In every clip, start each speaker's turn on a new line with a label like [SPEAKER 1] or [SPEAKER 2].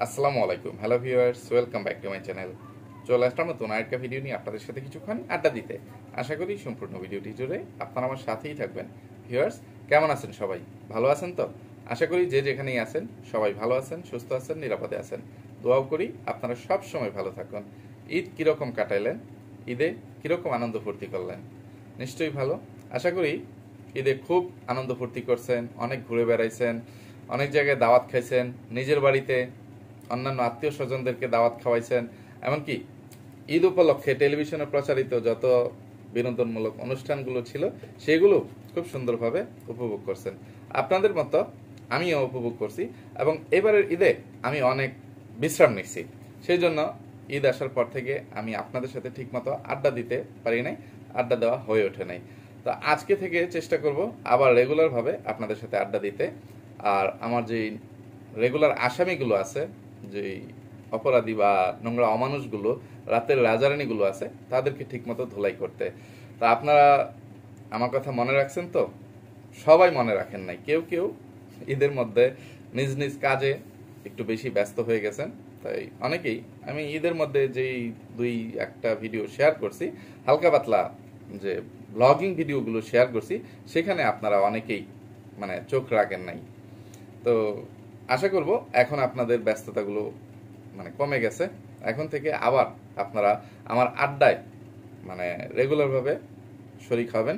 [SPEAKER 1] আসসালামু আলাইকুম, hello viewers, welcome back to my channel. চলে আসলাম নতুন আরেকটা ভিডিও নিয়ে আপনাদের সাথে কিছুক্ষণ আড্ডা দিতে। আশা করি সম্পূর্ণ ভিডিওটি জুড়ে আপনারা আমার সাথেই থাকবেন। ভিউয়ার্স, কেমন আছেন সবাই? ভালো আছেন তো? আশা করি যে যেখানেই আছেন সবাই ভালো আছেন, সুস্থ আছেন, নিরাপদে আছেন। দোয়াও করি আপনারা সব সময় ভালো থাকুন। ঈদ কীরকম কাটাইলেন? ঈদে কীরকম আনন্দ ফুর্তি করলেন? নিশ্চয়ই ভালো। আশা করি ঈদে খুব আনন্দ ফুর্তি করছেন, অনেক ঘুরে বেড়াইছেন, অনেক জায়গায় দাওয়াত খাইছেন, নিজের বাড়িতে অন্যান্য আত্মীয় স্বজনদেরকে দাওয়াত খাওয়াইছেন। এমনকি ঈদ উপলক্ষে টেলিভিশনে প্রচারিত যত বিনোদনমূলক অনুষ্ঠানগুলো ছিল সেগুলো খুব সুন্দরভাবে উপভোগ করছেন। আপনাদের মতো আমিও উপভোগ করছি এবং এবারের ঈদে আমি অনেক বিশ্রাম নিচ্ছি। সেই জন্য ঈদ আসার পর থেকে আমি আপনাদের সাথে ঠিকমতো আড্ডা দিতে পারি নাই, আড্ডা দেওয়া হয়ে ওঠে নাই। তো আজকে থেকে চেষ্টা করব আবার রেগুলারভাবে আপনাদের সাথে আড্ডা দিতে। আর আমার যে রেগুলার আসামিগুলো আছে, যে অপরাধী বা নোংরা অমানুষগুলো, রাতের রাজারানিগুলো আছে, তাদেরকে ঠিকমতো ধোলাই করতে। তা আপনারা আমার কথা মনে রাখছেন তো? সবাই মনে রাখেন নাই, কেউ কেউ ঈদের মধ্যে নিজ নিজ কাজে একটু বেশি ব্যস্ত হয়ে গেছেন। তাই অনেকেই, আমি ঈদের মধ্যে যেই দুই একটা ভিডিও শেয়ার করছি, হালকা পাতলা যে ব্লগিং ভিডিওগুলো শেয়ার করছি, সেখানে আপনারা অনেকেই চোখ রাখেন নাই। তো আশা করব এখন আপনাদের ব্যস্ততাগুলো কমে গেছে। এখন থেকে আবার আপনারা আমার আড্ডায় রেগুলারভাবে শরিক হবেন,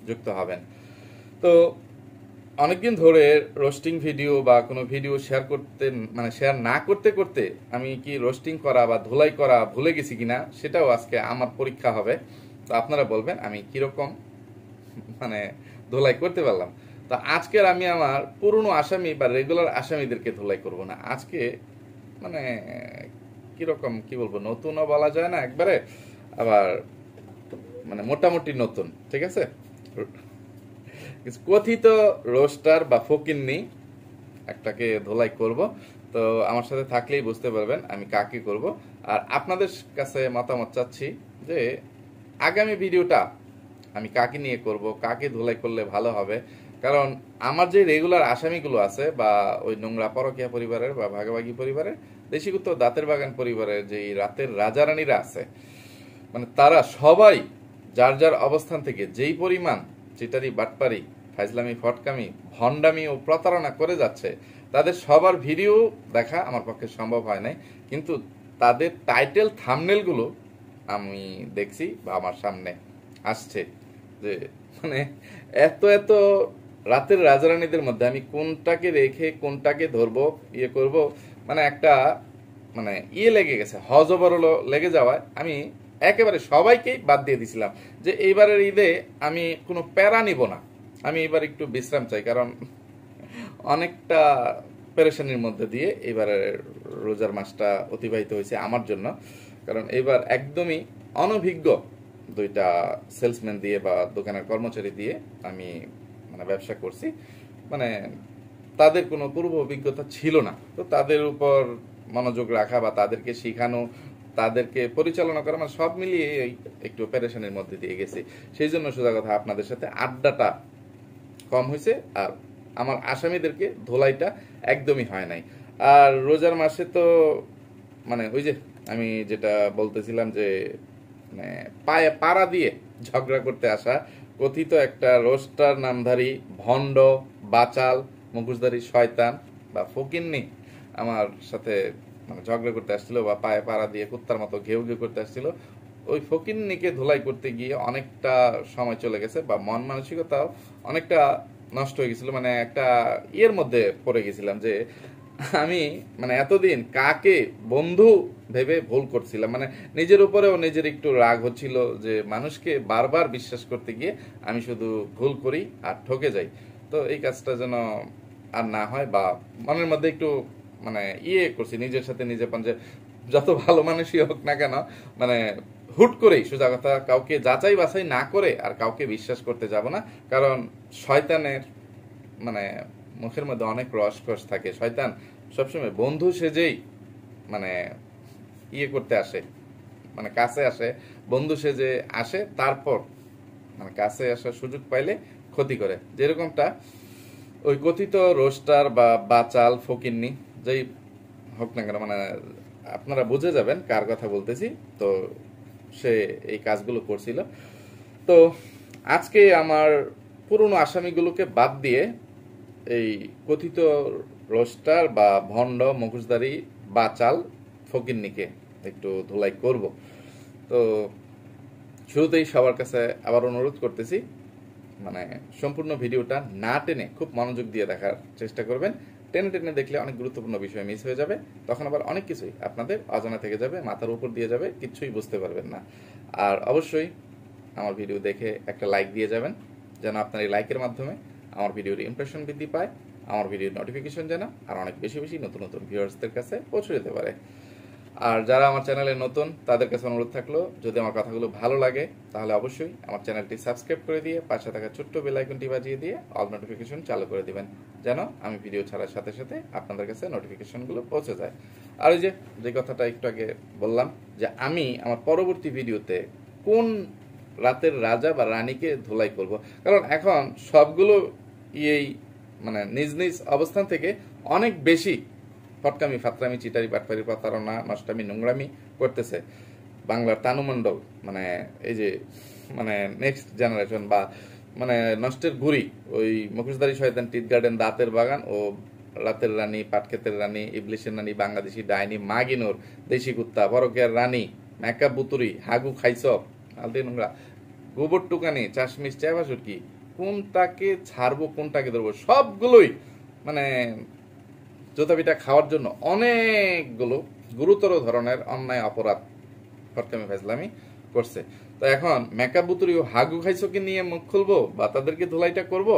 [SPEAKER 1] যুক্ত হবেন। তো অনেকদিন ধরে রোস্টিং ভিডিও বা কোনো ভিডিও শেয়ার করতে শেয়ার না করতে করতে আমি কি রোস্টিং করা বা ধুলাই করা ভুলে গেছি কিনা, সেটাও আজকে আমার পরীক্ষা হবে। তো আপনারা বলবেন আমি কিরকম ধুলাই করতে পারলাম। তো আজকের আমি আমার পুরনো আসামি বা রেগুলার আসামিদেরকে ধুলাই করব না। আজকে কিরকম কি বলবো, নতুনও বলা যায় না একবারে, আবার মোটামুটি নতুন, ঠিক আছে। কথিত রোস্টার বা ফকিন্নি একটাকে ধোলাই করব। তো আমার সাথে থাকলেই বুঝতে পারবেন আমি কাকে করব। আর আপনাদের কাছে মতামত চাচ্ছি যে আগামী ভিডিওটা আমি কাকে নিয়ে করব, কাকে ধোলাই করলে ভালো হবে। কারণ আমার যে রেগুলার আসামিগুলো আছে, বা ওই নোংরা পরকীয়া পরিবারের বা ভাগাভাগি পরিবারের, দেশিগুপ্ত দাঁতের বাগান পরিবারের যে রাতের রাজারানীরা আছে, তারা সবাই যার যার অবস্থান থেকে যেই পরিমাণ চিটারি, বাটপারি, ফাইজলামি, ফটকামি, ভণ্ডামি ও প্রতারণা করে যাচ্ছে, তাদের সবার ভিডিও দেখা আমার পক্ষে সম্ভব হয় নাই। কিন্তু তাদের টাইটেল থাম্বনেলগুলো আমি দেখছি বা আমার সামনে আসছে, যে এত এত রাতের রাজারানীদের মধ্যে আমি কোনটাকে রেখে কোনটাকে ধরবো, ইয়ে করব, একটা লেগে গেছে, হজবরল লেগে যাওয়ায় আমি একেবারে সবাইকেই বাদ দিয়ে দিছিলাম যে এইবারের ঈদে আমি কোনো প্যারা নিব না, আমি এবার একটু বিশ্রাম চাই। কারণ অনেকটা পেরেশানির মধ্যে দিয়ে এবারের রোজার মাসটা অতিবাহিত হয়েছে আমার জন্য। কারণ এবার একদমই অনভিজ্ঞ দুইটা সেলসম্যান দিয়ে বা দোকানের কর্মচারী দিয়ে আমি ব্যবসা করছি। তাদের কোনো পূর্ব অভিজ্ঞতা ছিল না। তো তাদের উপর মনোযোগ রাখা বা তাদেরকে শেখানো, তাদেরকে পরিচালনা করা, সব মিলিয়ে একটু পেরেশানির মধ্যে দিয়ে গেছি। সেই জন্য সোজা কথা, আপনাদের সাথে আড্ডাটা কম হয়েছে আর আমার আসামিদেরকে ধোলাইটা একদমই হয় নাই। আর রোজার মাসে তো ওই যে আমি যেটা বলতেছিলাম যে পায়ে পাড়া দিয়ে ঝগড়া করতে আসা কথিত একটা রোস্টার নামধারী ভণ্ড, বাচাল, মুখোশধারী শয়তান বা ফকিন্নি আমার সাথে ঝগড়া করতে আসছিল, বা পায়ে পাড়া দিয়ে কুত্তার মতো ঘেউ ঘেউ করতে আসছিল। ওই ফকিন্নিকে ধুলাই করতে গিয়ে অনেকটা সময় চলে গেছে, বা মন মানসিকতাও অনেকটা নষ্ট হয়ে গেছিল। একটা ইয়ের মধ্যে পড়ে গেছিলাম যে আমি এতদিন কাকে বন্ধু ভেবে ভুল করছিলাম। নিজের উপরেও নিজের একটু রাগ হচ্ছিল যে মানুষকে বারবার বিশ্বাস করতে গিয়ে আমি শুধু ভুল করি আর ঠকে যাই। তো এই কাজটা যেন আর না হয়, বা মনের মধ্যে একটু ইয়ে করছি নিজের সাথে নিজে, যে যত ভালো মানুষই হোক না কেন, হুট করেই সোজা কথা কাউকে যাচাই বাছাই না করে আর কাউকে বিশ্বাস করতে যাব না। কারণ শয়তানের মুখের মধ্যে অনেক রসকস থাকে। শয়তান সবসময় বন্ধু সেজেই ইয়ে করতে আসে, কাছে আসে, বন্ধু সেজে আসে, তারপর কাছে আসার সুযোগ পাইলে ক্ষতি করে। যেরকমটা ওই কথিত রোস্টার বা বাচাল ফকিন্নি যেই হোক না কেন, মানে আপনারা বুঝে যাবেন কার কথা বলতেছি। তো সে এই কাজগুলো করছিল। তো আজকে আমার পুরনো আসামিগুলোকে বাদ দিয়ে এই কথিত রোস্টার বা ভণ্ড মুখোশধারী বাচাল ফকিন্নিকে একটু ধুলাই করব। তো শুরুতেই সবার কাছে আবার অনুরোধ করতেছি, মানে সম্পূর্ণ ভিডিওটা না টেনে খুব মনোযোগ দিয়ে দেখার চেষ্টা করবেন। টেনে টেনে দেখলে অনেক গুরুত্বপূর্ণ বিষয় মিস হয়ে যাবে, তখন আবার অনেক কিছুই আপনাদের অজানা থেকে যাবে, মাথার উপর দিয়ে যাবে, কিচ্ছুই বুঝতে পারবেন না। আর অবশ্যই আমার ভিডিও দেখে একটা লাইক দিয়ে যাবেন, যেন আপনার এই লাইকের মাধ্যমে আমার ভিডিওর ইমপ্রেশন বৃদ্ধি পায়, আমার ভিডিওর নোটিফিকেশন যেন আর অনেক বেশি বেশি নতুন নতুন ভিউয়ার্সদের কাছে পৌঁছে যেতে পারে। আর যারা আমার চ্যানেলে নতুন তাদের কাছে অনুরোধ থাকলো, যদি আমার কথাগুলো ভালো লাগে তাহলে অবশ্যই আমার চ্যানেলটি সাবস্ক্রাইব করে দিয়ে পাশে থাকা ছোট্ট বেল আইকনটি বাজিয়ে দিয়ে অল নোটিফিকেশন চালু করে দিবেন, যেন আমি ভিডিও ছাড়ার সাথে সাথে আপনাদের কাছে নোটিফিকেশনগুলো পৌঁছে যায়। আর ওই যে কথাটা একটু আগে বললাম, যে আমি আমার পরবর্তী ভিডিওতে কোন রাতের রাজা বা রানীকে ধুলাই করব, কারণ এখন সবগুলো এই মানে নিজ নিজ অবস্থান থেকে অনেক বেশি ফটকামি, ফাতরামি, চিটারি, বাটপারি, প্রতারণা, নষ্টামি, নোংরামি করতেছে বাংলার তানুমণ্ডল, মানে এই যে মানে নেক্সট জেনারেশন বা মানে নষ্টের ঘুরি, ওই মুখোশধারী শয়তান, টিট গার্ডেন, দাঁতের বাগান ও রাতের রানী, পাটক্ষেতের রানী, ইবলিশের রানী, বাংলাদেশি ডাইনি, মাগিনোর, দেশি কুত্তা, বরকের রানী, মেকআপ বুতুরি, হাগু খাইসব, আলদি নোংরা, গোবর টুকানি, চাশমিশ, চেবাসুর, কি কোনটাকে ছাড়বো কোনটাকে ধরবো, সবগুলোই মানে জোতাপিটা খাওয়ার জন্য অনেকগুলো গুরুতর ধরনের অন্যায় অপরাধ ফটকামি ফাইজলামি করছে। তো এখন মেকআপ বুতুরি ও হাগু খাইছোকে নিয়ে মুখ খুলবো বা তাদেরকে ধুলাইটা করব?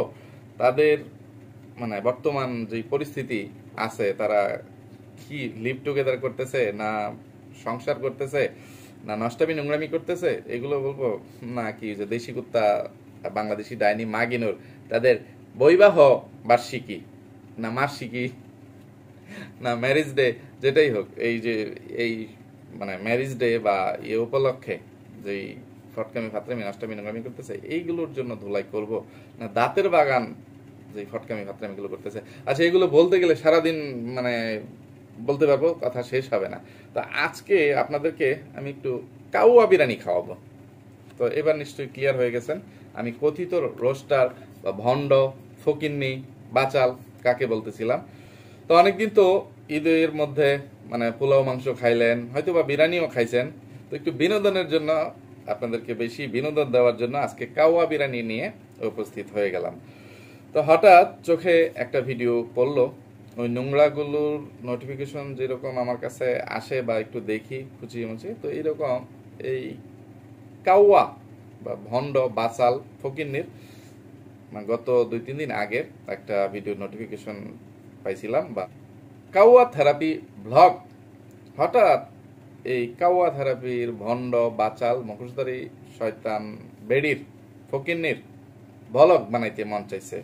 [SPEAKER 1] তাদের মানে বর্তমান যে পরিস্থিতি আছে, তারা কি লিভ টুগেদার করতেছে, না সংসার করতেছে, না নষ্টামি নোংরামি করতেছে, এগুলো বলবো না কি যে দেশি কুত্তা, বাংলাদেশি ডাইনি, মাগিনুর, তাদের বৈবাহ বার্ষিকী না মাসিকী না ম্যারেজ ডে, যেটাই হোক, এই যে এই মানে ম্যারেজ ডে বা ইয়ে উপলক্ষে যেই ফটকামি, ফাতরামি, নষ্টামি, নোংরামি করতেছে, এইগুলোর জন্য ধুলাই করব, না দাঁতের বাগান যে ফটকামি, ফাতরামি গুলো করতেছে। আচ্ছা, এগুলো বলতে গেলে সারাদিন মানে বলতে পারবো, কথা শেষ হবে না। তো আজকে আপনাদেরকে আমি একটু কাউয়া বিরিয়ানি খাওয়াবো। তো এবার নিশ্চয়ই ক্লিয়ার হয়ে গেছেন আমি কথিত রোস্টার বা ভণ্ড, ফকিন্নি, বাচাল কাকে বলতেছিলাম। তো অনেকদিন তো ঈদের মধ্যে মানে পোলাও মাংস খাইলেন, হয়তো বা বিরিয়ানিও খাইছেন। তো একটু বিনোদনের জন্য, আপনাদেরকে বেশি বিনোদন দেওয়ার জন্য আজকে কাওয়া বিরিয়ানি নিয়ে উপস্থিত হয়ে গেলাম। তো হঠাৎ চোখে একটা ভিডিও পড়লো, ওই নোংরাগুলোর নোটিফিকেশন যেরকম আমার কাছে আসে বা একটু দেখি খুঁচিয়ে মুচিয়ে, তো এইরকম এই কাওয়া বা ভণ্ড, বাচাল, ফকিন্নির মানে গত 2-3 দিন আগের একটা ভিডিও নোটিফিকেশন পাইছিলাম, বা কাওয়া থেরাপি ব্লগ। হঠাৎ এই কাওয়া থেরাপির ভণ্ড, বাচাল, মুখোশধারী শয়তান, বেড়ির, ফকিন্নির ব্লগ বানাইতে মন চাইছে।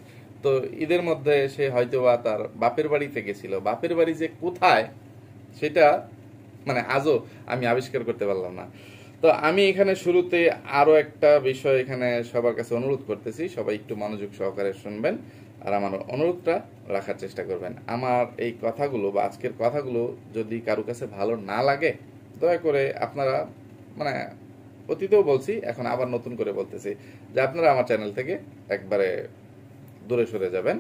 [SPEAKER 1] তো ঈদের মধ্যে সে হয়তোবা তার বাপের বাড়িতে গেছিল, বাপের বাড়ি যে কোথায় সেটা মানে আজও আমি আবিষ্কার করতে পারলাম না। তো আমি এখানে শুরুতে আরো একটা বিষয় এখানে সবার কাছে অনুরোধ করতেছি, সবাই একটু মনোযোগ সহকারে শুনবেন আর আমার অনুরোধটা রাখার চেষ্টা করবেন। আমার এই কথাগুলো বা আজকের কথাগুলো যদি কারো কাছে ভালো না লাগে, দয়া করে আপনারা মানে অতীতেও বলছি, এখন আবার নতুন করে বলতেছি, যে আপনারা আমার চ্যানেল থেকে একবারে দূরে সরে যাবেন,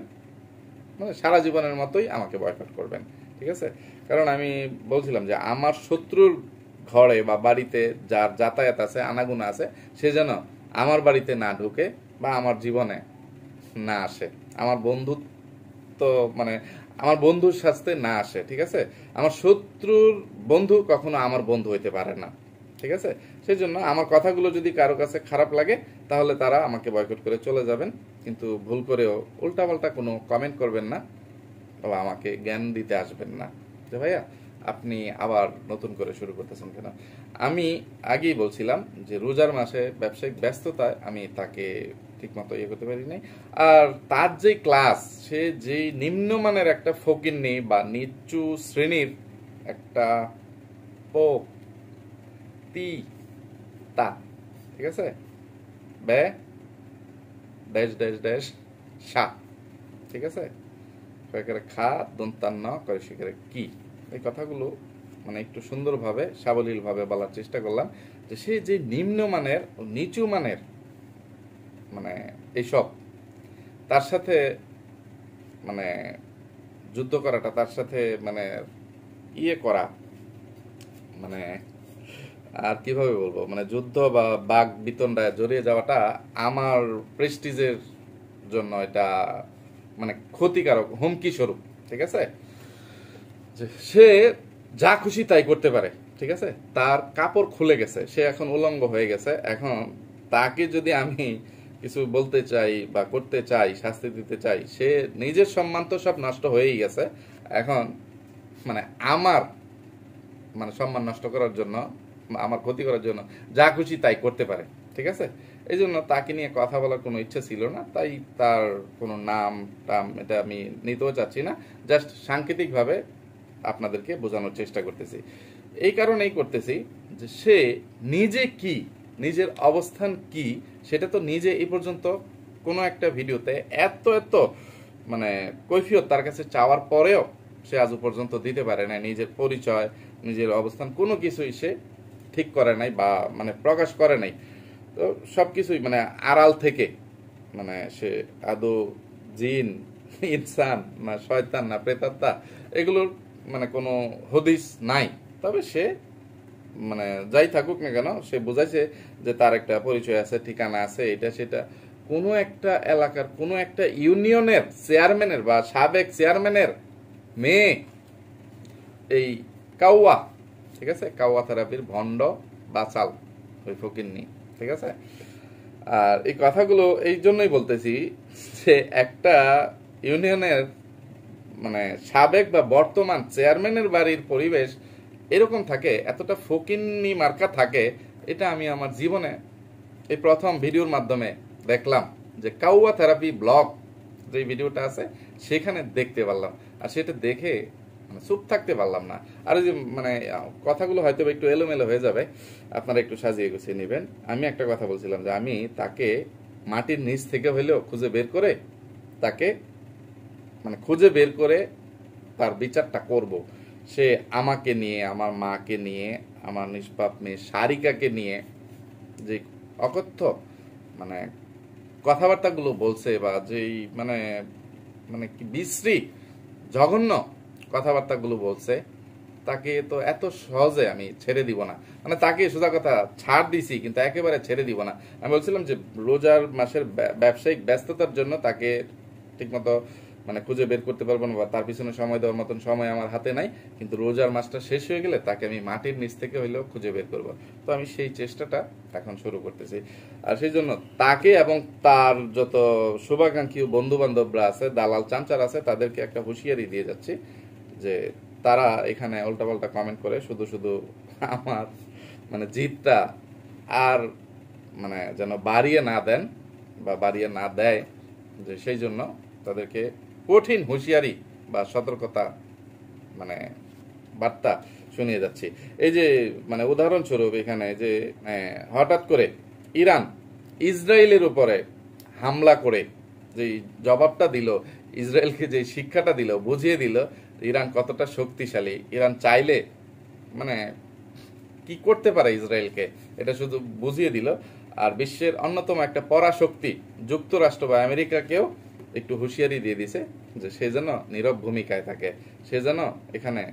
[SPEAKER 1] মানে সারা জীবনের মতোই আমাকে বয়কট করবেন, ঠিক আছে? কারণ আমি বলছিলাম যে আমার শত্রুর ঘরে বা বাড়িতে যার যাতায়াত আছে, আনাগুনা আছে, সে যেন আমার বাড়িতে না ঢুকে বা আমার জীবনে না আসে, আমার বন্ধুত্ব মানে আমার বন্ধুর সাথে না আসে, ঠিক আছে? আমার শত্রুর বন্ধু কখনো আমার বন্ধু হইতে পারে না, ঠিক আছে? সেই জন্য আমার কথাগুলো যদি কারো কাছে খারাপ লাগে তাহলে তারা আমাকে বয়কট করে চলে যাবেন, কিন্তু ভুল করেও উল্টাপাল্টা কোনো কমেন্ট করবেন না বা আমাকে জ্ঞান দিতে আসবেন না যে ভাইয়া আপনি আবার নতুন করে শুরু করতেছেন কেন। আমি আগেই বলছিলাম যে রোজার মাসে ব্যবসায়িক ব্যস্ততায় আমি তাকে ঠিকমতো ইয়ে করতে পারি নাই। আর তার যে ক্লাস, সে যে নিম্নমানের একটা ফকিন্নি বা নিচু শ্রেণীর একটা তা, ঠিক আছে, বে ড্যাশ ড্যাশ ড্যাশ সা, ঠিক আছে, সেখানে খা দন্তান্ন করে সেখানে কি, এই কথাগুলো মানে একটু সুন্দরভাবে সাবলীলভাবে বলার চেষ্টা করলাম যে সে যে নিম্নমানের ও নিচু মানের মানে এইসব তার সাথে মানে যুদ্ধ করাটা, তার সাথে মানে ইয়ে করা, মানে আর কিভাবে বলবো, মানে যুদ্ধ বা বাঘ বিতণ্ডায় জড়িয়ে যাওয়াটা আমার প্রেস্টিজের জন্য এটা মানে ক্ষতিকারক, হুমকি স্বরূপ। ঠিক আছে, যে সে যা খুশি তাই করতে পারে। ঠিক আছে, তার কাপড় খুলে গেছে, সে এখন উলঙ্গ হয়ে গেছে। এখন তাকে যদি আমি কিছু বলতে চাই বা করতে চাই, শাস্তি দিতে চাই, সে নিজের সম্মান তো সব নষ্ট হয়েই গেছে। এখন মানে আমার মানে সম্মান নষ্ট করার জন্য, আমার ক্ষতি করার জন্য যা খুশি তাই করতে পারে। ঠিক আছে, এই জন্য তাকে নিয়ে কথা বলার কোনো ইচ্ছা ছিল না, তাই তার কোনো নাম টাম এটা আমি নিতেও চাচ্ছি না। জাস্ট সাংকেতিকভাবে আপনাদেরকে বোঝানোর চেষ্টা করতেছি। এই কারণেই করতেছি যে সে নিজে কি, নিজের অবস্থান কি, সেটা তো নিজে এই পর্যন্ত কোনো একটা ভিডিওতে এত এত মানে কৈফিয়ত তার কাছে চাওয়ার পরেও সে আজ পর্যন্ত দিতে পারে না। নিজের পরিচয়, নিজের অবস্থান কোনো কিছুই সে ঠিক করে নাই বা মানে প্রকাশ করে নাই। তো সব কিছুই মানে আড়াল থেকে, মানে সে আদৌ জিন, ইনসান না শয়তান না প্রেতাত্মা, এগুলোর মানে কোনো হদিস নাই। তবে সে মানে যাই থাকুক না কেন, সে বুঝাইছে যে তার একটা পরিচয় আছে, ঠিকানা আছে, এটা সেটা। কোনো একটা এলাকার কোনো একটা ইউনিয়নের চেয়ারম্যানের বা সাবেক চেয়ারম্যানের মেয়ে এই কাউয়া, ঠিক আছে, কাউয়া থেরাপির ভণ্ড বাচাল ওই ফকিন্নি। ঠিক আছে, আর এই কথাগুলো এই জন্যই বলতেছি যে একটা ইউনিয়নের মানে সাবেক বা বর্তমান চেয়ারম্যানের বাড়ির পরিবেশ এরকম থাকে, এতটা ফকিন্নি মার্কা থাকে, এটা আমি আমার জীবনে এই প্রথম ভিডিওর মাধ্যমে দেখলাম। যে কাউয়া থেরাপি ব্লগ যে ভিডিওটা আছে সেখানে দেখতে পারলাম, আর সেটা দেখে মানে চুপ থাকতে পারলাম না। আর ওই যে মানে কথাগুলো হয়তো একটু এলোমেলো হয়ে যাবে, আপনারা একটু সাজিয়ে গুছিয়ে নেবেন। আমি একটা কথা বলছিলাম যে আমি তাকে মাটির নিচ থেকে হইলেও খুঁজে বের করে, তাকে মানে খুঁজে বের করে তার বিচারটা করব। সে আমাকে নিয়ে, আমার মাকে নিয়ে, আমার নিষ্পাপ মেয়ে সারিকাকে নিয়ে যে অকথ্য মানে কথাবার্তাগুলো বলছে, বা যেই মানে মানে কি বিশ্রী জঘন্য কথাবার্তাগুলো বলছে, তাকে তো এত সহজে আমি ছেড়ে দিব না। মানে তাকে সোজা কথা ছাড় দিছি, কিন্তু একেবারে ছেড়ে দিব না। আমি বলছিলাম যে রোজার মাসের ব্যবসায়িক ব্যস্ততার জন্য তাকে ঠিকমতো মানে খুঁজে বের করতে পারবো না, বা তার পিছনে সময় দেওয়ার মতন সময় আমার হাতে নাই। কিন্তু রোজার মাসটা শেষ হয়ে গেলে তাকে আমি মাটির নিচ থেকে হইলেও খুঁজে বের করব। তো আমি সেই চেষ্টাটা এখন শুরু করতেছি। আর সেই জন্য তাকে এবং তার যত শুভাকাঙ্ক্ষী বন্ধু বান্ধবরা আছে, দালাল চামচার আছে, তাদেরকে একটা হুঁশিয়ারি দিয়ে যাচ্ছি যে তারা এখানে উল্টাপাল্টা কমেন্ট করে শুধু শুধু আমার মানে জিতটা আর মানে যেন বাড়িয়ে না দেন বা বাড়িয়ে না দেয়, যে সেই জন্য তাদেরকে কঠিন হুঁশিয়ারি বা সতর্কতা মানে বার্তা শুনিয়ে যাচ্ছি। এই যে মানে উদাহরণস্বরূপ এখানে যে হঠাৎ করে ইরান ইসরায়েলের উপরে হামলা করে যে জবাবটা দিল, ইসরায়েলকে যে শিক্ষাটা দিল, বুঝিয়ে দিল ইরান কতটা শক্তিশালী। ইরান চাইলে মানে কি করতে পারে ইসরায়েলকে, এটা শুধু বুঝিয়ে দিল। আর বিশ্বের অন্যতম একটা পরাশক্তি যুক্তরাষ্ট্র বা আমেরিকাকেও একটু হুঁশিয়ারি দিয়ে দিছে যে সে যেন নীরব ভূমিকায় থাকে, সে যেন এখানে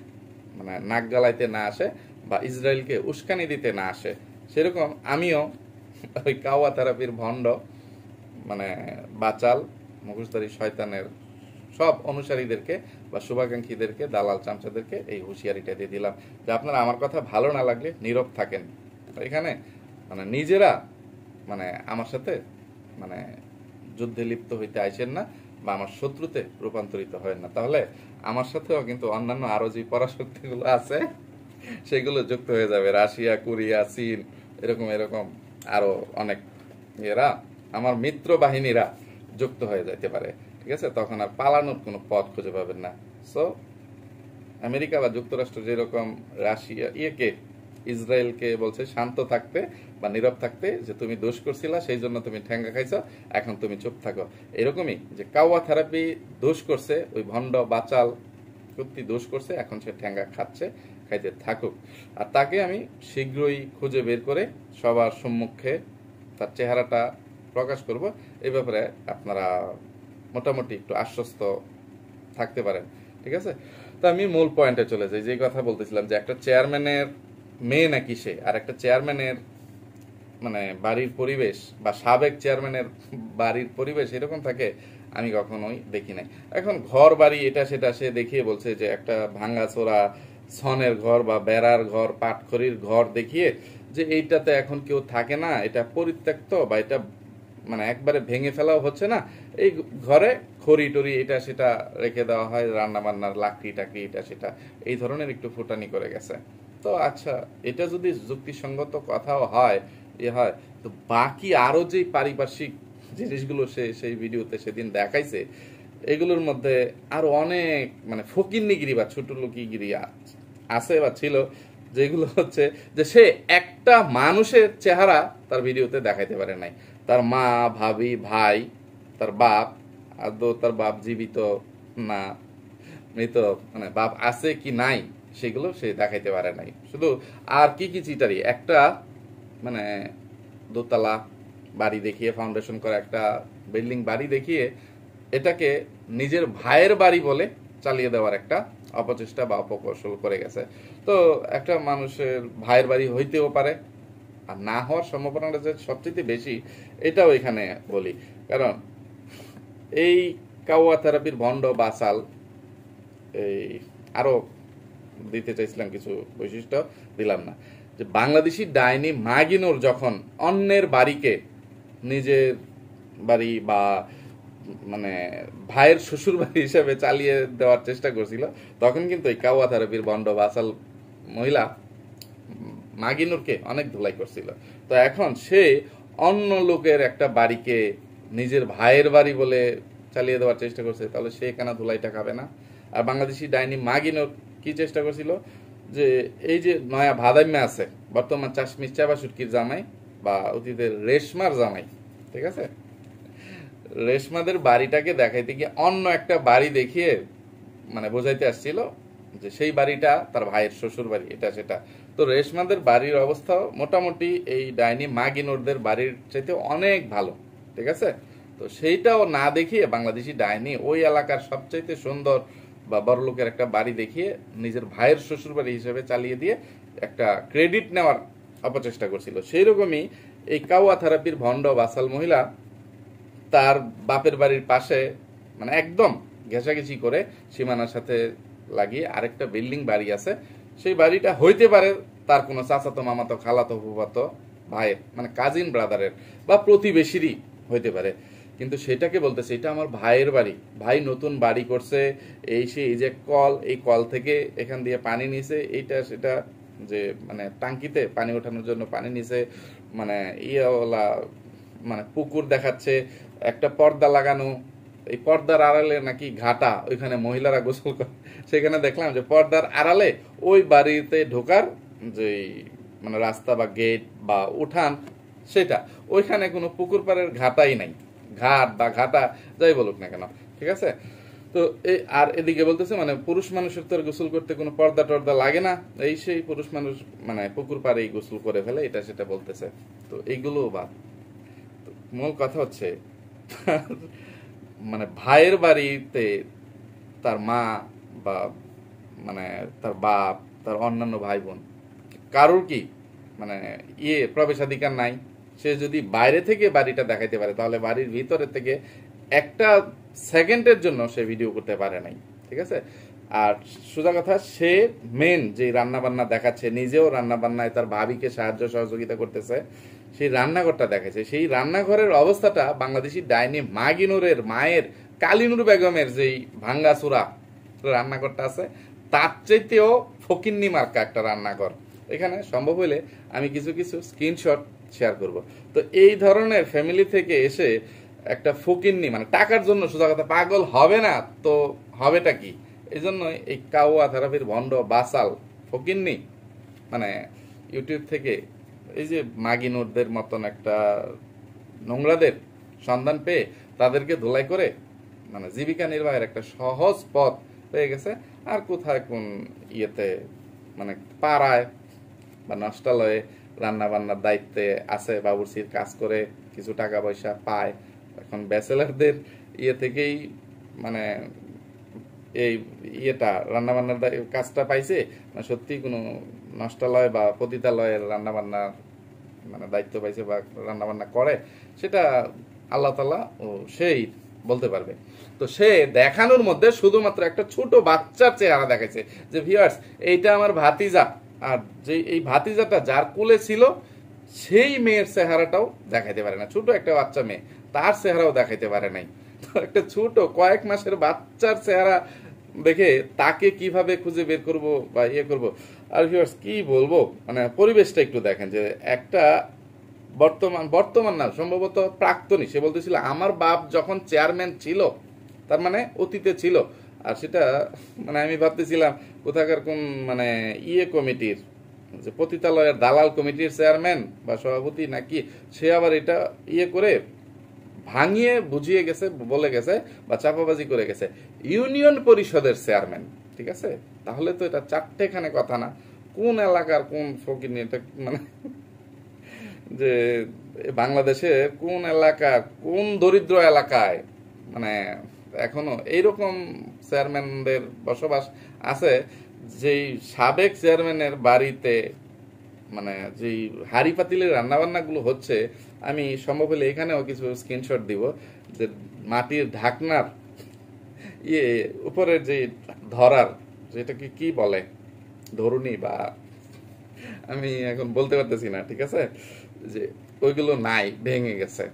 [SPEAKER 1] মানে নাক গালাইতে না আসে বা ইসরায়েলকে উস্কানি দিতে না আসে। সেরকম আমিও ওই কাওয়া থেরাপির ভণ্ড মানে বাচাল মুখোশধারী শয়তানের সব অনুসারীদেরকে বা শুভাকাঙ্ক্ষীদেরকে, দালাল চামচাদেরকে এই হুঁশিয়ারিটা দিয়ে দিলাম যে আপনারা আমার কথা ভালো না লাগলে নীরব থাকেন। এখানে মানে নিজেরা মানে আমার সাথে মানে যুদ্ধে লিপ্ত হইতে আইসেন না বা আমার শত্রুতে রূপান্তরিত হয় না, তাহলে আমার সাথেও কিন্তু অন্যান্য আরো যে পরাশক্তিগুলো আছে সেগুলো যুক্ত হয়ে যাবে। রাশিয়া, কোরিয়া, চীন, এরকম এরকম আরো অনেক এরা আমার মিত্র বাহিনীরা যুক্ত হয়ে যেতে পারে। ঠিক আছে, তখন আর পালানোর কোনো পথ খুঁজে পাবেন না। সো আমেরিকা বা যুক্তরাষ্ট্র যেরকম রাশিয়া ইসরায়েলকে বলছে শান্ত থাকতে বা নীরব থাকতে, যে তুমি দোষ করছিলা সেই জন্য তুমি ঠ্যাঙ্গা খাইছো, এখন তুমি চুপ থাকো। এরকমই যে কাওয়া থেরাপি দোষ করছে ওই ভণ্ড বাচাল সত্যি দোষ করছে, এখন সে ঠ্যাঙ্গা খাচ্ছে, খাইতে থাকুক। আর তাকে আমি শীঘ্রই খুঁজে বের করে সবার সম্মুখে তার চেহারাটা প্রকাশ করব। এই ব্যাপারে আপনারা মোটামুটি একটু আশ্বস্ত থাকতে পারেন, ঠিক আছে? তো আমি মূল পয়েন্টে চলে যাই। যে কথা বলতেছিলাম যে একটা চেয়ারম্যানের মেয়ে নাকি সে, আর একটা চেয়ারম্যানের মানে বাড়ির পরিবেশ বা সাবেক চেয়ারম্যানের বাড়ির পরিবেশ এরকম থাকে আমি কখনোই দেখি নাই। এখন ঘর বাড়ি এটা সেটা সে দেখিয়ে বলছে যে একটা ভাঙ্গাচোরা ছনের ঘর বা বেড়ার ঘর, পাটখড়ির ঘর দেখিয়ে যে এইটাতে এখন কেউ থাকে না, এটা পরিত্যক্ত বা এটা মানে একবারে ভেঙে ফেলাও হচ্ছে না, এই ঘরে খড়ি টড়ি এটা সেটা রেখে দেওয়া হয়, রান্না বান্নার লাকড়ি টাকড়ি এটা সেটা এই ধরনের একটু ফুটানি করে গেছে। তো আচ্ছা, এটা যদি যুক্তিসঙ্গত কথাও হয় হয়, তো বাকি আরো যে পারিপার্শ্বিক জিনিসগুলো সে সেই ভিডিওতে সেদিন দেখাইছে, এগুলোর মধ্যে আরো অনেক মানে ফকিন্নিগিরি বা ছোট লোকিগিরি আছে বা ছিল, যেগুলো হচ্ছে যে সে একটা মানুষের চেহারা তার ভিডিওতে দেখাইতে পারে নাই। তার মা, ভাবি, ভাই, তার বাপ, আদৌ তার বাপ জীবিত না মৃত, মানে বাপ আছে কি নাই সেগুলো সে দেখাইতে পারে নাই। শুধু আর কি কি চিটারি, একটা মানে দোতলা বাড়ি দেখিয়ে, ফাউন্ডেশন করা একটা বিল্ডিং বাড়ি দেখিয়ে এটাকে নিজের ভাইয়ের বাড়ি বলে চালিয়ে দেওয়ার একটা অপচেষ্টা বা অপকৌশল করে গেছে। তো একটা মানুষের ভাইয়ের বাড়ি হইতেও পারে, আর না হওয়ার সম্ভাবনাটা যে সবচেয়ে বেশি এটাও এখানে বলি। কারণ এই কাওয়া থেরাপির ভণ্ড বাসাল এই আরো দিতে চাইছিলাম কিছু বৈশিষ্ট্য, দিলাম না। যে বাংলাদেশি ডাইনি মাগিনুর যখন অন্যের বাড়িকে নিজের বাড়ি বা মানে ভাইয়ের শ্বশুর বাড়ি হিসেবে চালিয়ে দেওয়ার চেষ্টা করছিল, তখন কিন্তু এই কাওয়া থেরাপির ভণ্ড বাসাল মহিলা মাগিনুরকে অনেক ধুলাই করছিল। তো এখন সে অন্য লোকের একটা বাড়িকে নিজের ভাইয়ের বাড়ি বলে চালিয়ে দেওয়ার চেষ্টা করছে, তাহলে সে কেন ধুলাইটা খাবে না? আর বাংলাদেশি ডাইনি মাগিনুর কি চেষ্টা করছিল, যে এই যে নয়া ভাদাইম্যা আছে বর্তমান চাশমিশ চাবাসুটকির জামাই বা অতীতের রেশমার জামাই, ঠিক আছে, রেশমাদের বাড়িটাকে দেখাইতে গিয়ে অন্য একটা বাড়ি দেখিয়ে মানে বোঝাইতে আসছিল যে সেই বাড়িটা তার ভাইয়ের শ্বশুর বাড়ি এটা সেটা। তো রেশমাদের বাড়ির অবস্থা মোটামুটি এই ডাইনি মাগিনোরদের বাড়ির চাইতে অনেক ভালো, ঠিক আছে? তো সেইটাও না দেখিয়ে বাংলাদেশি ডাইনি ওই এলাকার সবচাইতে সুন্দর বা বড় লোকের একটা বাড়ি দেখিয়ে নিজের ভাইয়ের শ্বশুর বাড়ি হিসেবে চালিয়ে দিয়ে একটা ক্রেডিট নেওয়ার অপচেষ্টা করছিল। সেই রকমই এই কাওয়া থেরাপির ভণ্ড বাসাল মহিলা তার বাপের বাড়ির পাশে মানে একদম ঘেঁষাঘেঁষি করে সীমানার সাথে লাগিয়ে আরেকটা বিল্ডিং বাড়ি আছে, সেই বাড়িটা হইতে পারে তার কোনো চাচাতো মামাতো খালাতো ফুফাতো ভাইয়ের মানে কাজিন ব্রাদারের বা প্রতিবেশীরই হইতে পারে, কিন্তু সেটাকে বলতেছে এটা আমার ভাইয়ের বাড়ি, ভাই নতুন বাড়ি করছে, এই সে এই যে কল, এই কল থেকে এখান দিয়ে পানি নিছে, এইটা সেটা যে মানে টাঙ্কিতে পানি ওঠানোর জন্য পানি নিছে, মানে ইয়েওয়ালা মানে পুকুর দেখাচ্ছে, একটা পর্দা লাগানো, এই পর্দার আড়ালে নাকি ঘাটা, ওইখানে মহিলারা গোসল করে। সেখানে দেখলাম যে পর্দার আড়ালে ওই বাড়িতে ঢোকার যে মানে রাস্তা বা গেট বা উঠান সেটা, ওইখানে কোনো পুকুর পাড়ের ঘাটাই নাই, ঘাট বা ঘাটা যাই বলুক না কেন, ঠিক আছে? তো এই আর এদিকে বলতেছে মানে পুরুষ মানুষের তো গোসল করতে কোনো পর্দা টর্দা লাগে না, এই সেই পুরুষ মানুষ মানে পুকুর পাড়েই গোসল করে ফেলে, এটা সেটা বলতেছে। তো এইগুলো বাদ, মূল কথা হচ্ছে মানে ভাইয়ের বাড়িতে তার মা বা মানে তার বাপ, তার অন্যান্য ভাই বোন কারোর কি মানে প্রবেশাধিকার নাই? সে যদি বাইরে থেকে বাড়িটা দেখাইতে পারে, তাহলে বাড়ির ভিতরে থেকে একটা সেকেন্ডের জন্য সে ভিডিও করতে পারে নাই, ঠিক আছে? আর সোজা কথা, সে মেন যে রান্না বান্না দেখাচ্ছে, নিজেও রান্না বান্নায় তার ভাবিকে সাহায্য সহযোগিতা করতেছে, সেই রান্নাঘরটা দেখাচ্ছে, সেই রান্নাঘরের অবস্থাটা বাংলাদেশি ডাইনি মাগিনুরের মায়ের কালিনুর বেগমের যেই ভাঙ্গাচুরা রান্নাঘরটা আছে তার চাইতেও ফকিন্নি মার্কা একটা রান্নাঘর। এখানে সম্ভব হলে আমি কিছু কিছু স্ক্রিনশট শেয়ার করব। তো এই ধরনের ফ্যামিলি থেকে এসে একটা ফকিন্নি মানে টাকার জন্য সোজা কথা পাগল হবে না তো হবেটা কি? এই জন্য এই কাওয়া থেরাপির ভণ্ড বাসাল ফকিন্নি মানে ইউটিউব থেকে এই যে মাগিনুরদের মতন একটা নোংরাদের সন্ধান পেয়ে তাদেরকে ধোলাই করে মানে জীবিকা নির্বাহের একটা সহজ পথ পেয়ে গেছে। আর কোথায় কোন ইয়েতে মানে পাড়ায় বা নষ্টালয়ে রান্না বান্নার দায়িত্বে আছে, বাবুর্চির কাজ করে কিছু টাকা পয়সা পায়। এখন ব্যাচেলারদের ইয়ে থেকেই মানে এই ইয়েটা রান্না বান্নার কাজটা পাইছে, মানে সত্যি কোনো নষ্টালয় বা পতিতালয়ের রান্না বান্নার মানে দায়িত্ব পাইছে বা রান্না বান্না করে, সেটা আল্লাহ তাআলা ও সেই বলতে পারবে। তো সে দেখানোর মধ্যে শুধুমাত্র একটা ছোট বাচ্চার চেহারা দেখাইছে যে ভিউয়ার্স এইটা আমার ভাতিজা, আর যে এই ভাতিজাটা যার কোলে ছিল সেই মেয়ের চেহারাটাও দেখাইতে পারে না। ছোট একটা বাচ্চা মেয়ে, তার চেহারাও দেখাইতে পারে নাই। তো একটা ছোট কয়েক মাসের বাচ্চার চেহারা দেখে তাকে কিভাবে খুঁজে বের করব বা ইয়ে করব। আর ভিউয়ার্স কি বলবো, মানে পরিবেশটা একটু দেখেন যে একটা বর্তমান না, সম্ভবত প্রাক্তনী, সে বলতেছিল আমার বাপ যখন চেয়ারম্যান ছিল, তার মানে অতীতে ছিল। আর সেটা মানে আমি ভাবতেছিলাম কোথাকার কোন মানে ইয়ে কমিটির, যে পতিতালয়ের দালাল কমিটির চেয়ারম্যান বা সভাপতি নাকি, সে আবার এটা ইয়ে করে ভাঙিয়ে বুঝিয়ে গেছে, বলে গেছে বা চাপাবাজি করে গেছে ইউনিয়ন পরিষদের চেয়ারম্যান। ঠিক আছে, তাহলে তো এটা চারটেখানে কথা না, কোন এলাকার কোন ফকির নিয়ে এটা মানে যে বাংলাদেশে কোন এলাকা কোন দরিদ্র এলাকায় মানে এখনো এইরক চেয়ারম্যানদের বসবাস আছে, যেই সাবেক চেয়ারম্যানের বাড়িতে মানে যেই হাড়ি পাতিলের রান্নাবান্নাগুলো হচ্ছে, আমি সম্ভব হলে এখানেও কিছু স্ক্রিনশট দিব, যে মাটির ঢাকনার ইয়ে উপরের যে ধরার, যেটাকে কি বলে ধরুনি বা আমি এখন বলতে পারতেছি না, ঠিক আছে, যে ওইগুলো নাই, ভেঙে গেছে।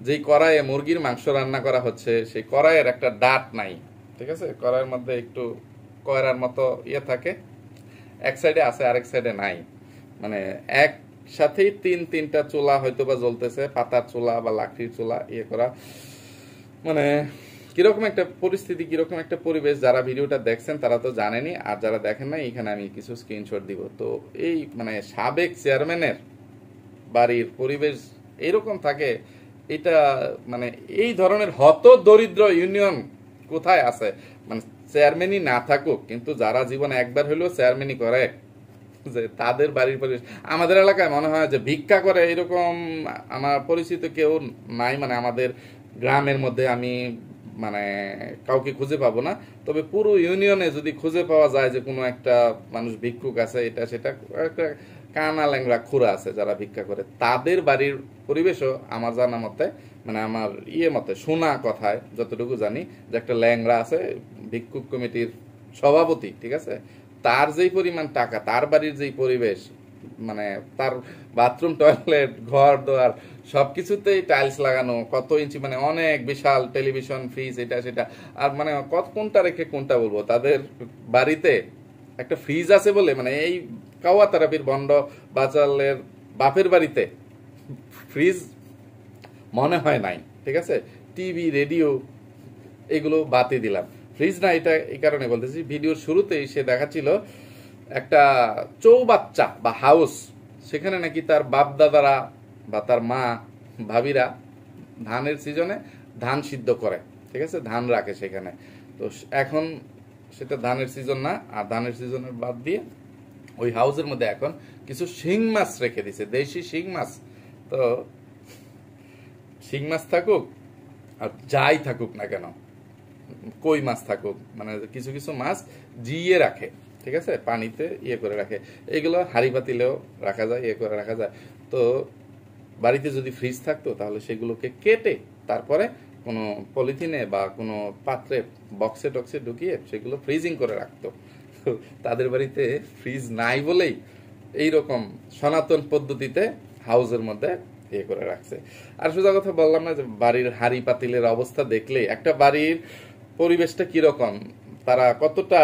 [SPEAKER 1] যেই কড়াইয়ে মুরগির মাংস রান্না করা হচ্ছে সেই কড়াইয়ের একটা ডাট নাই, ঠিক আছে, কড়াইয়ের মধ্যে একটু কয়রার মতো ইয়ে থাকে, এক সাইডে আছে আরেক সাইডে নাই, মানে একসাথেই তিনটা চুলা হয়তো বা জ্বলতেছে, পাতার চুলা বা লাকড়ির চুলা ইয়ে করা। মানে কিরকম একটা পরিস্থিতি, কিরকম একটা পরিবেশ, যারা ভিডিওটা দেখছেন তারা তো জানেনই, আর যারা দেখেন না এখানে আমি কিছু স্ক্রিনশট দিব। তো এই মানে সাবেক চেয়ারম্যানের বাড়ির পরিবেশ এইরকম থাকে, এটা মানে এই ধরনের হত দরিদ্র ইউনিয়ন কোথায় আছে, মানে চেয়ারম্যানই না থাকুক কিন্তু যারা জীবনে একবার হইলেও চেয়ারম্যানই করে, যে তাদের বাড়ির পরিবেশ। আমাদের এলাকায় মনে হয় যে ভিক্ষা করে এরকম আমার পরিচিত কেউ নাই, মানে আমাদের গ্রামের মধ্যে আমি মানে কাউকে খুঁজে পাবো না। তবে পুরো ইউনিয়নে যদি খুঁজে পাওয়া যায় যে কোনো একটা মানুষ ভিক্ষুক আছে, এটা সেটা একটা কানা ল্যাংড়া খুঁড়া আছে যারা ভিক্ষা করে, তাদের বাড়ির পরিবেশও আমার জানা মতে মানে আমার ইয়ে মতে শোনা কথায় যতটুকু জানি, যে একটা ল্যাংড়া আছে ভিক্ষুক কমিটির সভাপতি, ঠিক আছে, তার যেই পরিমাণ টাকা, তার বাড়ির যেই পরিবেশ, মানে তার বাথরুম টয়লেট ঘর দোয়ার সবকিছুতেই টাইলস লাগানো, কত ইঞ্চি, মানে অনেক বিশাল টেলিভিশন ফ্রিজ এটা সেটা। আর মানে কোনটা রেখে কোনটা বলবো, তাদের বাড়িতে একটা ফ্রিজ আছে বলে মানে এই কাওয়া তারাপির বন্ড বাচালের বাপের বাড়িতে ফ্রিজ মনে হয় নাই, ঠিক আছে, টিভি রেডিও এগুলো বাতি দিলাম, ফ্রিজ না। এটা এই কারণে বলতেছি, ভিডিওর শুরুতেই সে দেখাচ্ছিল একটা চৌবাচ্চা বা হাউস, সেখানে নাকি তার বাপ দাদারা বা তার মা ভাবিরা ধানের সিজনে ধান সিদ্ধ করে, ঠিক আছে, ধান রাখে সেখানে। তো এখন সেটা ধানের সিজন না, আর ধানের সিজনের বাদ দিয়ে ওই হাউসের মধ্যে এখন কিছু শিং মাছ রেখে দিছে, দেশি শিং মাছ। তো শিং মাছ থাকুক আর যাই থাকুক না কেন, কই মাছ থাকুক, মানে কিছু কিছু মাছ জিয়ে রাখে, ঠিক আছে, পানিতে ইয়ে করে রাখে, এগুলো হাড়ি পাতিলেও রাখা যায়, ইয়ে করে রাখা যায়। তো বাড়িতে যদি ফ্রিজ থাকতো তাহলে সেগুলোকে কেটে তারপরে কোনো পলিথিনে বা কোনো পাত্রে বক্সে টক্সে ঢুকিয়ে সেগুলো ফ্রিজিং করে রাখতো। তাদের বাড়িতে ফ্রিজ নাই বলেই এইরকম সনাতন পদ্ধতিতে হাউসের মধ্যে ইয়ে করে রাখছে। আর সোজা কথা বললাম না যে বাড়ির হাড়ি পাতিলের অবস্থা দেখলে একটা বাড়ির পরিবেশটা কিরকম, তারা কতটা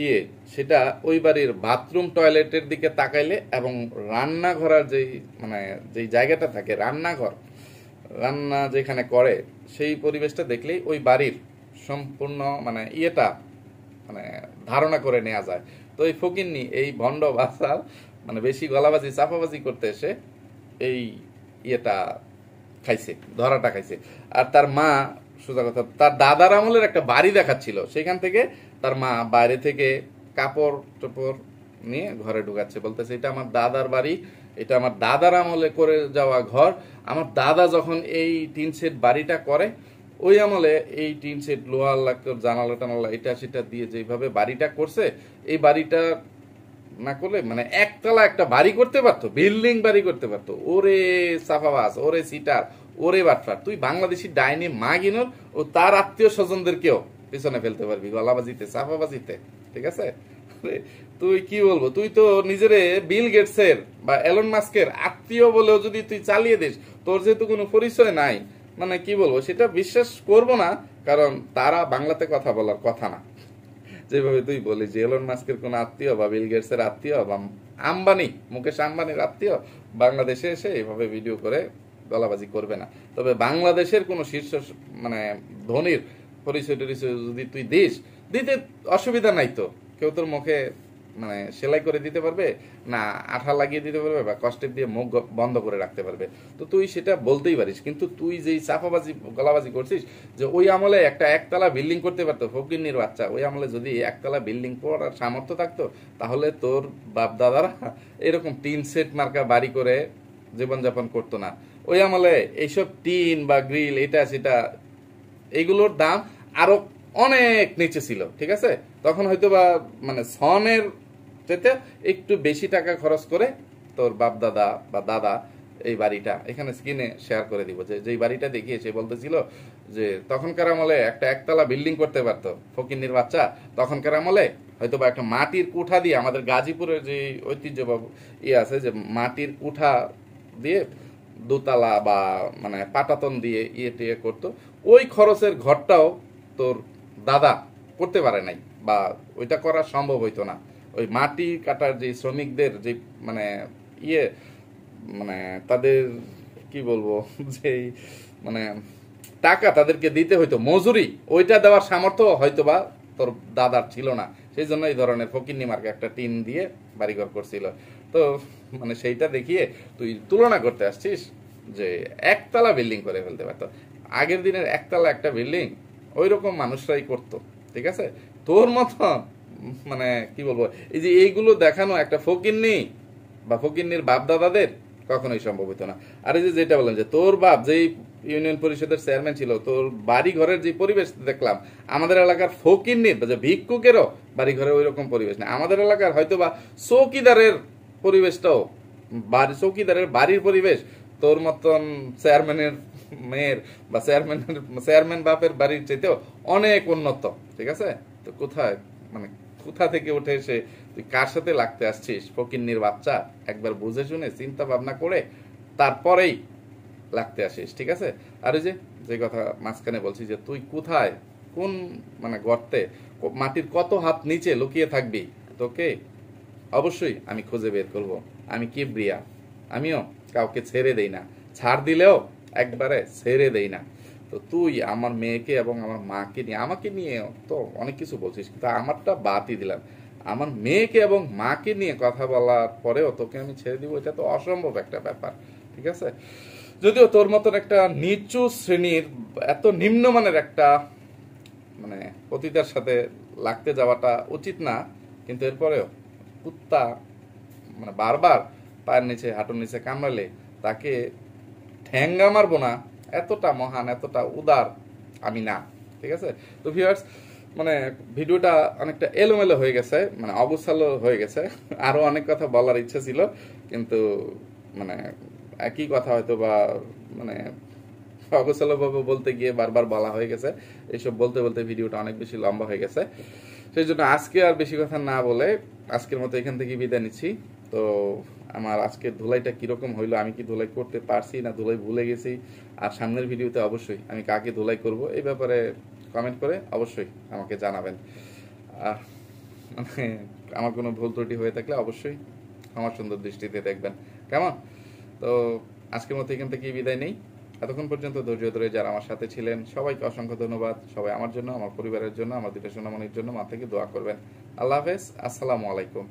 [SPEAKER 1] ইয়ে, সেটা ওই বাড়ির বাথরুম টয়লেটের দিকে তাকাইলে এবং রান্নাঘরের যেই মানে যেই জায়গাটা থাকে রান্নাঘর, রান্না যেখানে করে সেই পরিবেশটা দেখলেই ওই বাড়ির সম্পূর্ণ মানে ইয়েটা মানে ধারণা করে নেওয়া যায়। তো এই ফকিন্নি এই ভণ্ড বাসাল মানে বেশি গলাবাজি চাপাবাজি করতে এসে এই ইয়েটা খাইছে, ধরাটা খাইছে। আর তার মা সোজা কথা তার দাদার আমলের একটা বাড়ি দেখাচ্ছিল, সেখান থেকে তার মা বাইরে থেকে কাপড় টাপড় নিয়ে ঘরে ঢুকাচ্ছে, বলতেছে এটা আমার দাদার বাড়ি, এটা আমার দাদার আমলে করে যাওয়া ঘর। আমার দাদা যখন এই টিন শেড বাড়িটা করে, ওই আমলে এই টিন শেড লোহার লাগতো, জানালা টানালা এটা সেটা দিয়ে যেভাবে বাড়িটা করছে, এই বাড়িটা না করলে মানে একতলা একটা বাড়ি করতে পারতো, বিল্ডিং বাড়ি করতে পারতো। ওরে সাফাবাস, ওরে সিটার, ওরে বাটফার, তুই বাংলাদেশি ডাইনি মাগিনোর ও তার আত্মীয় স্বজনদেরকেও পিছনে ফেলতে পারবি গলাবাজিতে, সাফাবাজিতে, ঠিক আছে? তুই কি বলবো, তুই তো নিজেরে বিল গেটসের বা এলন মাস্কের আত্মীয় বলেও যদি তুই চালিয়ে দিস, তোর যেহেতু কোনো পরিচয় নাই, মানে কি বলবো সেটা বিশ্বাস করব না, কারণ তারা বাংলাতে কথা বলার কথা না। যেভাবে তুই বলিস যে এলন মাস্কের কোন আত্মীয় বা বিল গেটসের আত্মীয় বা আম্বানি, মুকেশ আম্বানির আত্মীয় বাংলাদেশে এসে এইভাবে ভিডিও করে গলাবাজি করবে না। তবে বাংলাদেশের কোন শীর্ষ মানে ধনীর পরিচয় টরিচয় যদি তুই দিস, দিতে অসুবিধা নাই তো, কেউ তোর মুখে মানে সেলাই করে দিতে পারবে না, আঠা লাগিয়ে দিতে পারবে বা কষ্টের দিয়ে মুখ বন্ধ করে রাখতে পারবে, তো তুই সেটা বলতেই পারিস। কিন্তু তুই যেই চাপাবাজি গলাবাজি করছিস যে ওই আমলে একটা একতলা বিল্ডিং করতে পারতো ফকিন্নির বাচ্চা, ওই আমলে যদি একতলা বিল্ডিং করার সামর্থ্য থাকতো, তাহলে তোর বাপ দাদারা এরকম টিন সেট মার্কা বাড়ি করে জীবনযাপন করতো না। ওই আমলে এইসব টিন বা গ্রিল এটা সেটা এইগুলোর দাম আরো অনেক নিচে ছিল, ঠিক আছে? তখন হয়তো বা মানে সনের যেতে একটু বেশি টাকা খরচ করে তোর বাপ দাদা বা দাদা এই বাড়িটা এখানে স্ক্রিনে শেয়ার করে দিব, যে যেই বাড়িটা দেখিয়ে সে বলতেছিল যে তখনকার আমলে একটা একতলা বিল্ডিং করতে পারতো ফকিন্নির বাচ্চা, তখনকার আমলে হয়তো বা একটা মাটির কুঠা দিয়ে, আমাদের গাজীপুরের যে ঐতিহ্য বা ইয়ে আছে যে মাটির কুঠা দিয়ে দোতলা বা মানে পাটাতন দিয়ে ইয়ে টিয়ে করতো, ওই খরচের ঘরটাও তোর দাদা করতে পারে নাই বা ওইটা করা সম্ভব হইতো না। ওই মাটি কাটার যে শ্রমিকদের যে মানে ইয়ে মানে তাদের কি বলবো যে মানে টাকা তাদেরকে দিতে হইতো মজুরি, ওইটা দেওয়ার সামর্থ্য হয়তো বা তোর দাদার ছিল না, সেই জন্য এই ধরনের ফকিন্নি মার্কে একটা টিন দিয়ে বাড়িঘর করছিল। তো মানে সেইটা দেখিয়ে তুই তুলনা করতে আসছিস যে একতলা বিল্ডিং করে ফেলতে পারতো। আগের দিনের একতলা একটা বিল্ডিং ওই রকম মানুষরাই করতো, ঠিক আছে? তোর মতন মানে কি বলবো এই যে এইগুলো দেখানো একটা ফকিন্নি বা ফকিন্নির বাপ দাদাদের কখনোই সম্ভব হতো না। আর এই যে যেটা বললাম যে তোর বাপ যেই ইউনিয়ন পরিষদের চেয়ারম্যান ছিল, তোর বাড়ি ঘরের যে পরিবেশ দেখলাম, আমাদের এলাকার ফকিন্নির যে ভিক্ষুকেরও বাড়ি ঘরে ওই রকম পরিবেশ না। আমাদের এলাকার হয়তো বা চৌকিদারের পরিবেশটাও বাড়ি, চৌকিদারের বাড়ির পরিবেশ তোর মতন চেয়ারম্যানের মেয়ের বা চেয়ারম্যান বাপের বাড়ির চাইতেও অনেক উন্নত, ঠিক আছে? তো কোথায় মানে কোথা থেকে উঠে এসে তুই কার সাথে লাগতে আসছিস ফকিন্নির বাচ্চা, একবার বুঝে শুনে চিন্তা ভাবনা করে তারপরেই লাগতে আসিস, ঠিক আছে? আর ওই যে যে কথা মাঝখানে বলছি যে তুই কোথায় কোন মানে গর্তে মাটির কত হাত নিচে লুকিয়ে থাকবি, তোকে অবশ্যই আমি খুঁজে বের করব। আমি কিবরিয়া, আমিও কাউকে ছেড়ে দেই না, ছাড় দিলেও একবারে ছেড়ে দেই না। তো তুই আমার মেয়েকে এবং আমার মাকে নিয়ে, আমাকে নিয়ে তো অনেক কিছু বলছিস, কিন্তু আমারটা বাদই দিলাম, আমার মেয়েকে এবং মাকে নিয়ে কথা বলার পরেও তোকে আমি ছেড়ে দিব, এটা তো অসম্ভব একটা ব্যাপার, ঠিক আছে? যদিও তোর মতন একটা নিচু শ্রেণীর এত নিম্নমানের একটা মানে পতিতার সাথে লাগতে যাওয়াটা উচিত না, কিন্তু এরপরেও কুত্তা মানে বারবার পায়ের নিচে হাঁটুর নিচে কামড়ালে তাকে ঠ্যাঙ্গা মারবো না, এতটা মহান এতটা উদার আমি না, ঠিক আছে? তো ভিউয়ার্স মানে ভিডিওটা অনেকটা এলোমেলো হয়ে গেছে, মানে অগোছালো হয়ে গেছে, আরো অনেক কথা বলার ইচ্ছা ছিল, কিন্তু মানে একই কথা হয়তো বা মানে অগোছালো ভাবে বলতে গিয়ে বারবার বলা হয়ে গেছে, এইসব বলতে বলতে ভিডিওটা অনেক বেশি লম্বা হয়ে গেছে। সেই জন্য আজকে আর বেশি কথা না বলে আজকের মতো এখান থেকে বিদায় নিচ্ছি। তো আমার আজকের ধুলাইটা কিরকম হইলো, আমি কি ধুলাই করতে পারছি না ধুলাই ভুলে গেছি, আর সামনের ভিডিওতে অবশ্যই আমি কাকে ধুলাই করব এই ব্যাপারে কমেন্ট করে অবশ্যই আমাকে জানাবেন। আর মানে আমার কোনো ভুল ত্রুটি হয়ে থাকলে অবশ্যই আমার সুন্দর দৃষ্টিতে দেখবেন, কেমন? তো আজকের মতো এখান থেকে বিদায় নেই। এতক্ষণ পর্যন্ত ধৈর্য ধরে যারা আমার সাথে ছিলেন সবাইকে অসংখ্য ধন্যবাদ। সবাই আমার জন্য, আমার পরিবারের জন্য, আমার দুটো সোনামণির জন্য মা থেকে দোয়া করবেন। আল্লাহ হাফেজ, আসসালামু আলাইকুম।